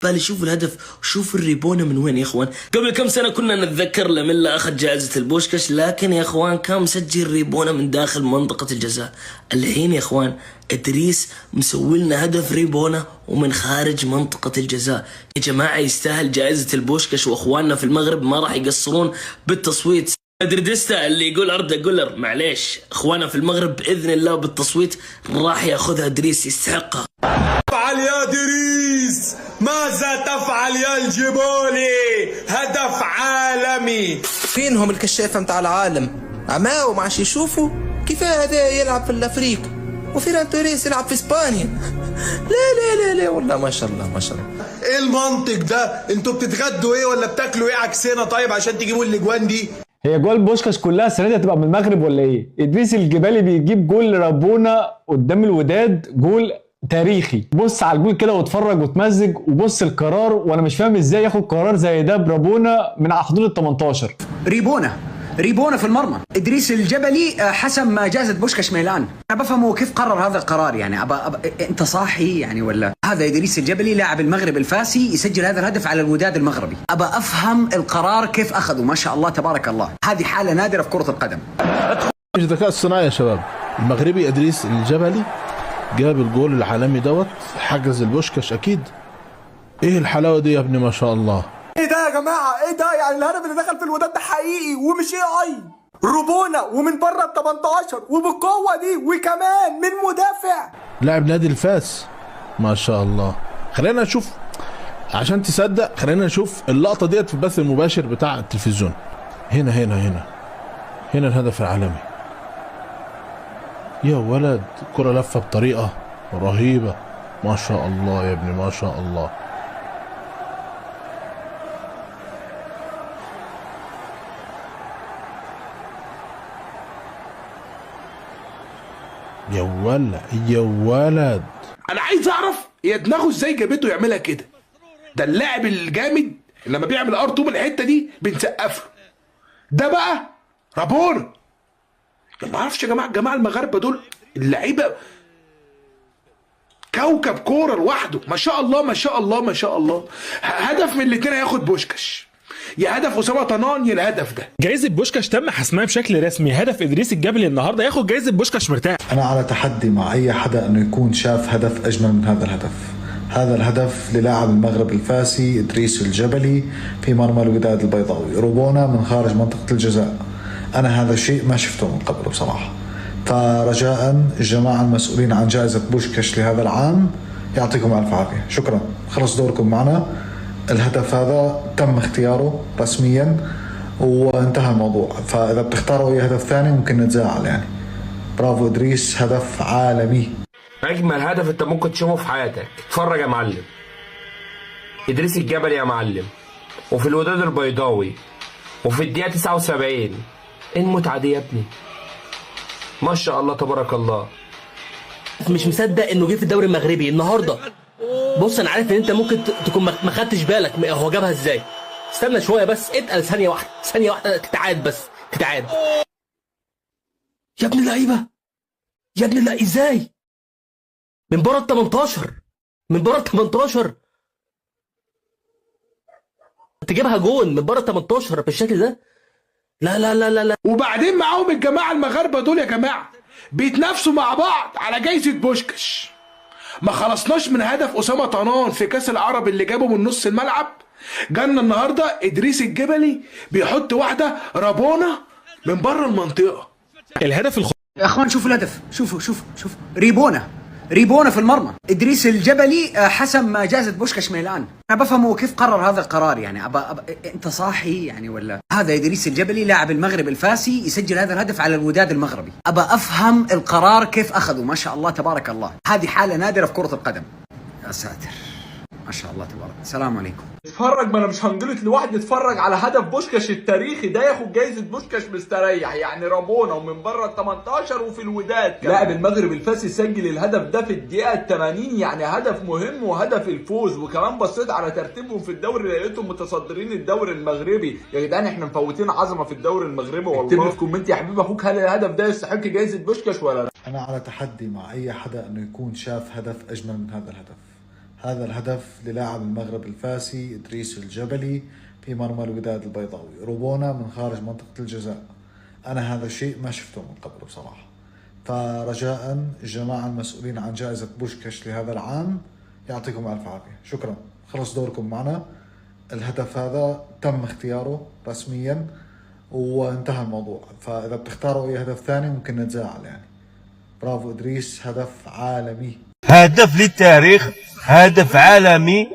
بالي شوف الهدف، شوف الريبونة من وين يا اخوان. قبل كم سنة كنا نتذكر لاميلا اخذ جائزة البوشكاش، لكن يا اخوان كان مسجل ريبونة من داخل منطقة الجزاء. الحين يا اخوان ادريس مسوي لنا هدف ريبونة ومن خارج منطقة الجزاء. يا جماعة يستاهل جائزة البوشكاش، واخواننا في المغرب ما راح يقصرون بالتصويت. دردستا اللي يقول أردا جولر، معليش اخوانا في المغرب باذن الله بالتصويت راح ياخذها ادريس، يستحقها. افعل يا دريس، ماذا تفعل يا الجبولي؟ هدف عالمي. فينهم الكشافة متاع العالم؟ عماو ما عادش يشوفوا كيفاه هذا يلعب في الافريق وفيران توريس يلعب في اسبانيا. لا والله ما شاء الله ما شاء الله. ايه المنطق ده؟ انتوا بتتغدوا ايه ولا بتاكلوا ايه عكسنا طيب عشان تجيبوا الاجوان دي؟ هي جوال بوشكاش كلها السنه دي هتبقى من المغرب ولا ايه؟ ادريس الجبالي بيجيب جول رابونا قدام الوداد، جول تاريخي. بص على الجول كده واتفرج وتمزج، وبص القرار، وانا مش فاهم ازاي ياخد قرار زي ده برابونا من على حدود ال 18. ريبونا في المرمى. ادريس الجبلي حسم جائزة بوشكاش ميلان. انا بفهمه كيف قرر هذا القرار يعني. انت صاحي يعني ولا هذا ادريس الجبلي لاعب المغرب الفاسي يسجل هذا الهدف على الوداد المغربي. افهم القرار كيف اخذه، ما شاء الله تبارك الله. هذه حالة نادرة في كرة القدم. الذكاء الصناعي يا شباب. المغربي ادريس الجبلي جاب الجول العالمي دوت، حجز البوشكاش اكيد. ايه الحلاوه دي يا ابني ما شاء الله. ايه ده يا جماعه؟ ايه ده؟ يعني الهدف اللي دخل في الوداد ده حقيقي ومش اي ربونه ومن بره ال 18 وبالقوه دي وكمان من مدافع لاعب نادي الفاس ما شاء الله. خلينا نشوف عشان تصدق، خلينا نشوف اللقطه ديت في البث المباشر بتاع التلفزيون. هنا الهدف العالمي. يا ولد كرة لفه بطريقه رهيبه ما شاء الله يا ابني ما شاء الله. يا ولد انا عايز اعرف هي دماغه ازاي جابته يعملها كده. ده اللاعب الجامد لما بيعمل ار2 من الحته دي بنسقف له. ده بقى رابونا. ما اعرفش يا جماعه، الجماعه المغاربه دول اللعيبه كوكب كوره لوحده ما شاء الله ما شاء الله ما شاء الله. هدف من الاثنين هياخد بوشكاش، يا هدف اسامه طنان يا الهدف ده. جائزة بوشكاش تم حسمها بشكل رسمي. هدف ادريس الجبلي النهارده ياخد جائزة بوشكاش مرتاح. انا على تحدي مع اي حدا انه يكون شاف هدف اجمل من هذا الهدف. هذا الهدف للاعب المغرب الفاسي ادريس الجبلي في مرمى الوداد البيضاوي، ربونا من خارج منطقة الجزاء. انا هذا الشيء ما شفته من قبل بصراحة. فرجاء الجماعة المسؤولين عن جائزة بوشكاش لهذا العام يعطيكم الف عافية. شكرا، خلص دوركم معنا. الهدف هذا تم اختياره رسميا وانتهى الموضوع، فاذا بتختاروا اي هدف ثاني ممكن نتزاعل يعني. برافو ادريس، هدف عالمي. اجمل هدف انت ممكن تشوفه في حياتك. اتفرج يا معلم، ادريس الجبلي يا معلم، وفي الوداد البيضاوي، وفي الدقيقه 79. ايه المتعه دي يا ابني؟ ما شاء الله تبارك الله. مش مصدق انه جه في الدوري المغربي النهارده. بص انا عارف ان انت ممكن تكون ما خدتش بالك هو جابها ازاي. استنى شويه بس، اتقل ثانيه واحده تتعاد بس تتعاد. يا ابن اللعيبه يا ابن اللعيبه، ازاي من بره ال 18 من بره ال 18 تجيبها جون من بره ال 18 بالشكل ده؟ لا. وبعدين معاهم الجماعه المغاربه دول يا جماعه بيتنافسوا مع بعض على جايزه بوشكاش. ما خلصناش من هدف اسامه طنان في كاس العرب اللي جابه من نص الملعب. جالنا النهارده ادريس الجبلي بيحط واحده رابونا من بره المنطقه. الهدف يا اخوان شوفوا الهدف، شوفوا ريبونا في المرمى. ادريس الجبلي حسم جائزة بوشكاش ميلان. انا بفهمه كيف قرر هذا القرار يعني. انت صاحي يعني ولا هذا ادريس الجبلي لاعب المغرب الفاسي يسجل هذا الهدف على الوداد المغربي. افهم القرار كيف اخذه، ما شاء الله تبارك الله. هذه حالة نادرة في كرة القدم. يا ساتر ما شاء الله تبارك. السلام عليكم. اتفرج، ما انا مش هنجلط لوحدي. اتفرج على هدف بوشكاش التاريخي ده، ياخد جايزه بوشكاش مستريح يعني. رابونا ومن بره ال 18 وفي الوداد كمان. لاعب المغرب الفاسي سجل الهدف ده في الدقيقه 80 يعني هدف مهم وهدف الفوز. وكمان بصيت على ترتيبهم في الدوري لقيتهم متصدرين الدوري المغربي. يا جدعان احنا مفوتين عظمه في الدوري المغربي والله. اكتب لي في كومنت يا حبيبي اخوك، هل الهدف ده يستحق جايزه بوشكاش ولا لا؟ انا على تحدي مع اي حدا انه يكون شاف هدف اجمل من هذا الهدف. هذا الهدف للاعب المغرب الفاسي إدريس الجبلي في مرمى الوداد البيضاوي، روبونا من خارج منطقة الجزاء. أنا هذا الشيء ما شفته من قبل بصراحة، فرجاء الجماعة المسؤولين عن جائزة بوشكاش لهذا العام يعطيكم ألف عافية. شكرا، خلص دوركم معنا. الهدف هذا تم اختياره رسميا وانتهى الموضوع، فإذا بتختاروا أي هدف ثاني ممكن نتزاعل يعني. برافو إدريس، هدف عالمي، هدف للتاريخ، هدف عالمي.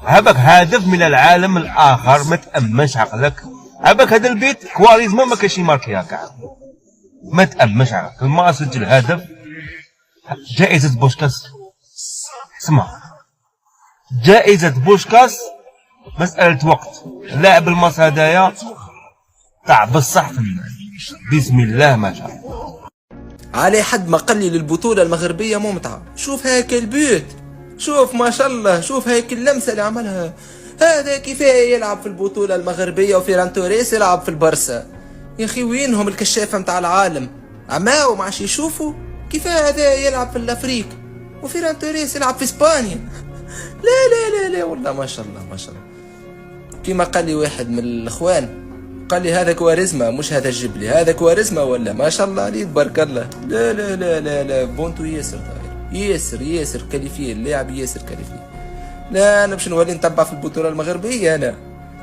هبك هدف من العالم الآخر، ما تأمنش عقلك. هبك هذا البيت كواريزما ما كاش يماركي هكا، ما تأمنش عقلك. ما سجل هدف جائزة بوشكاس. اسمع، جائزة بوشكاس مسألة وقت. لاعب الماس هدايا تاع بصح بسم الله ما شاء الله. علي حد ما قال لي للبطولة المغربية ممتعة. شوف هيك البيوت، شوف ما شاء الله، شوف هيك اللمسة اللي عملها. هذا كفاية يلعب في البطولة المغربية وفيران توريس يلعب في البرسا. يا أخي وينهم الكشافة متاع العالم؟ عماو ما عادش يشوفوا؟ كفاية هذا يلعب في الأفريق وفيران توريس يلعب في إسبانيا. لا لا لا لا والله ما شاء الله ما شاء الله. كما قال لي واحد من الإخوان، قال لي هذا كواريزما مش هذا الجبلي، هذا كواريزما ولا ما شاء الله عليه تبارك الله. لا لا لا لا لا بونتو ياسر طاير، ياسر كاليفي اللاعب، ياسر كاليفي. لا انا باش نولي نتبع في البطوله المغربيه انا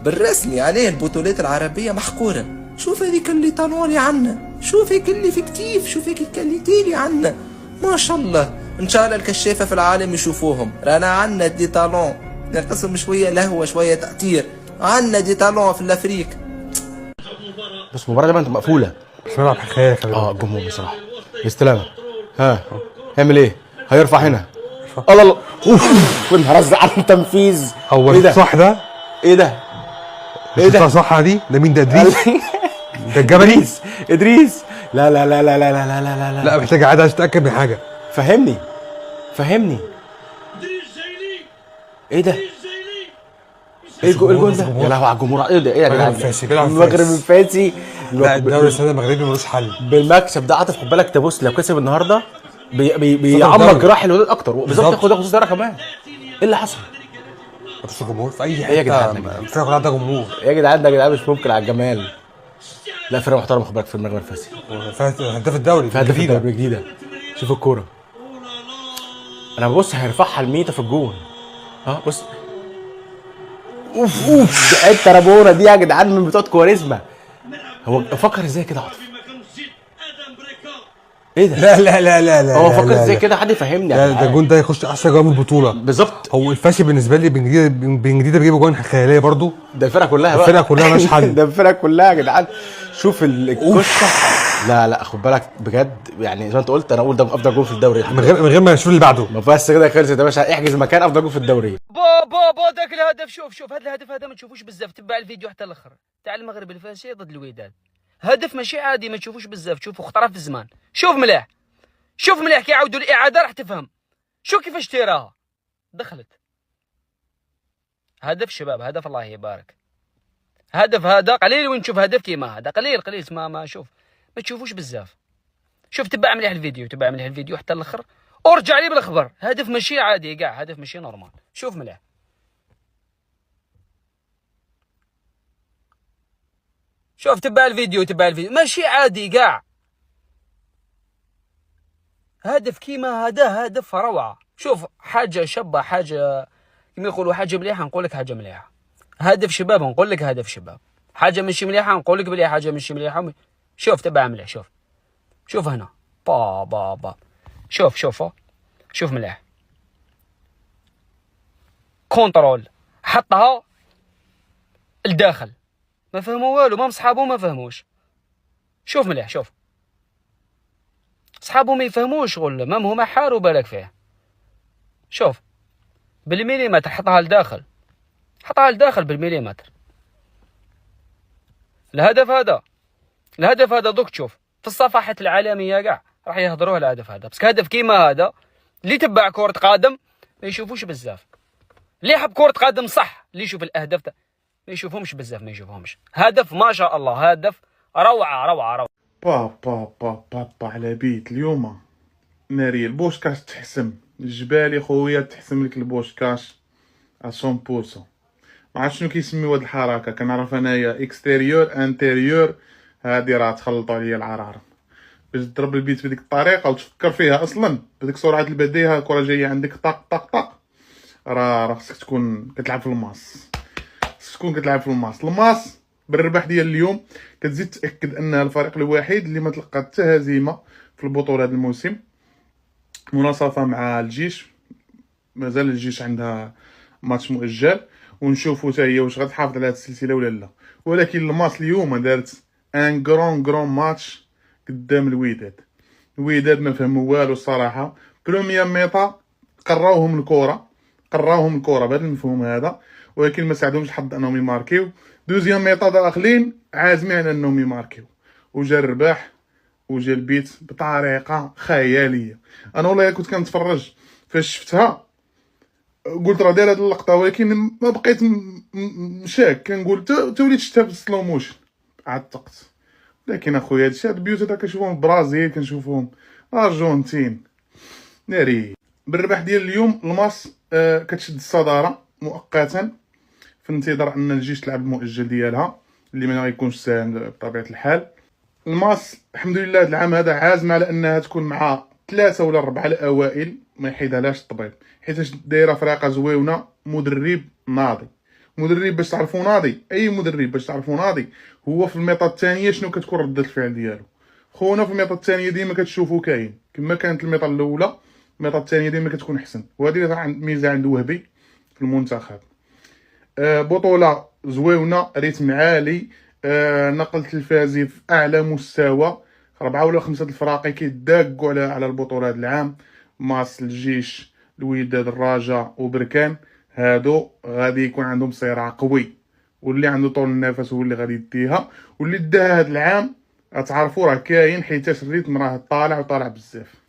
بالرسمي. عليه البطولات العربيه محقوره. شوف هذيك اللي طالون عنا، شوف هيك اللي في كتيف، شوف هيك الكاليتي اللي عنا ما شاء الله. ان شاء الله الكشافه في العالم يشوفوهم. رانا عنا دي طالون، نقسم شويه لهوه شويه تأثير. عنا دي طالون في الافريق. بس المباراة دي انت مقفولة. مش ملعب حكاية الجمهور بصراحة استلامة. ها هيعمل ايه؟ هيرفع هنا. الله الله، اوف ونهار ازرق على التنفيذ. هو ايه ده؟ صح ده؟ ايه ده؟ ايه ده؟ صح دي؟ ده مين ده؟ ادريس؟ ده الجبلي؟ ادريس. لا لا لا لا لا لا لا لا لا لا محتاج اعادة عشان اتأكد من حاجة. فهمني ايه ده؟ ايه الجول ده؟ يا لهوي على الجمهور. ايه ده؟ ايه يا جدعان؟ المغرب الفاسي. لا الدوري السنة المغربي ملوش حل. بالمكسب ده عاطف، خد بالك تبص لو كسب النهارده بيعمر جراح الوداد اكتر، بالظبط. ياخد خصوص رقم واحد. ايه اللي حصل؟ مفيش جمهور في اي حته. ايه يا جدعان؟ الفرقه كلها عندها جمهور يا جدعان. ده يا جدعان مش ممكن على الجمال. لا فرقه محترمه، خد بالك في المغرب الفاسي. هداف الدوري جديده. شوف الكوره. انا ببص هيرفعها الميته في الجون. ها بص، اوف ده الترابوره دي يا جدعان من بتوع كواريزما. هو فكر ازاي كده عاطف؟ ايه ده؟ لا لا لا لا لا هو فكر ازاي كده؟ حد يفهمني. لا ده الجون ده يخش احسن جون من البطوله بالظبط. هو الفاسي بالنسبه لي بن جديده بيجيب جون خياليه برضو. ده الفرقه كلها بقى، الفرقه كلها مالهاش حل. ده الفرقه كلها يا جدعان. شوف الكشه. لا خد بالك بجد، يعني زي ما انت قلت انا اقول ده افضل جول في الدوري من غير ما نشوف اللي بعده. ما بس كده خلصت يا باشا، احجز مكان افضل جول في الدوري. بابا ذاك الهدف. شوف هذا الهدف هذا ما تشوفوش بزاف. تبع الفيديو حتى الاخر تاع المغرب الفاسي ضد الوداد. هدف ماشي عادي، ما تشوفوش بزاف. شوفوا خطره في الزمان. شوف مليح كي يعاودوا الاعاده راح تفهم. شوف كيفاش تيراها دخلت. هدف شباب، هدف الله يبارك. هدف هذا قليل وين تشوف هدف كيما هذا، قليل ما شوف ما تشوفوش بزاف. شوف تبع مليح الفيديو حتى الاخر ورجع لي بالاخبار. هدف ماشي عادي كاع، هدف ماشي نورمال. شوف مليح. شوف تبع الفيديو ماشي عادي كاع. هدف كيما هذا هدف روعه. شوف حاجه شابه، حاجه كما يقولوا حاجه مليحه نقول لك حاجه مليحه. هدف شباب نقول لك هدف شباب. حاجه ماشي مليحه نقول لك بلي حاجه ماشي مليحه. شوف تبع مليح. شوف هنا با شوف مليح. كونترول حطها الداخل، ما فهموا والو. ما صحابو ما فهموش. شوف مليح. شوف صحابو ما يفهموش شغل، ما هما حاروا بالك فيه. شوف بالمليمتر حطها لداخل بالمليمتر. الهدف هذا دوك تشوف في الصفحات العالميه كاع راح يهضروا على الهدف هذا. بس هدف كيما هذا اللي تبع كرة قدم ما يشوفوش بزاف. اللي يحب كرة قدم صح اللي يشوف الاهداف ما يشوفهمش بزاف، ما يشوفهمش. هدف ما شاء الله، هدف روعه. بابا على بيت اليوم ناري البوشكاش تحسم الجبالي خويا تحسم لك البوشكاش 100%. ما عرفت شنو كيسميو هاد الحركه، كنعرف انايا اكستيريور انتيريور، هادي راه تخلطوا عليا العرارم باش تضرب البيت بديك الطريقه وتفكر فيها اصلا بديك سرعه البديهه. الكره جايه عندك طق طق طق، راه خصك تكون كتلعب في الماس، خصك تكون كتلعب في الماس. الماس بالربح ديال اليوم كتزيد تاكد انها الفريق الوحيد اللي ما تلقى حتى هزيمه في البطوله هذا الموسم، مناصفه مع الجيش. مازال الجيش عندها ماتش مؤجل ونشوفوا حتى هي واش غتحافظ على هذه السلسله ولا لا. ولكن الماس اليوم دارت ان كرون ماتش قدام الوداد. الوداد ما فهموا والو الصراحه. بروميير ميطا قراوهم الكره بهذا المفهوم هذا، ولكن ما ساعدهمش الحظ انهم يماركيو. دوزيام ميطا داخلين عازمين على انهم يماركيو، وجا الرباح وجا البيت بطريقه خياليه. انا والله كنت كنتفرج فاش شفتها قلت راه داير هاد اللقطه، ولكن ما بقيت مشاك كنقول توليت شفتها في السلو موشن عتقت. لكن اخويا هادشي هاد البيوت هذا كنشوفهم في البرازيل، كنشوفهم ارجنتين ناري. بالربح ديال اليوم الماس كتشد الصداره مؤقتا في انتظار ان الجيش تلعب المؤجل ديالها اللي ما غيكونش ساهل بطبيعه الحال. الماس الحمد لله هاد العام هذا عازمه على انها تكون مع 3 ولا 4 الاوائل، ما يحيدهاش الطبيب، حيت دايره فرقه زويونه. مدرب ناضي، مدرب باش تعرفوا ناضي، اي مدرب باش تعرفوا ناضي هو في الميطه الثانيه شنو كتكون رده الفعل ديالو. خونا في الميطه الثانيه ديما كتشوفوا كاين كما كانت الميطه الاولى، الميطه الثانيه ديما كتكون احسن، وهذه ميزه عند وهبي في المنتخب. بطوله زويونه، ريتم عالي، نقل تلفازي في اعلى مستوى. 4 ولا 5 الفراقي كيداقوا على البطوله هذا العام. ماس، الجيش، الوداد، الرجاء وبركان، هادو غادي يكون عندهم صراع قوي، واللي عنده طول النفس هو اللي غادي يديها. واللي داها هذا العام غتعرفوا راه كاين، حيتاش الريتم راه طالع بزاف.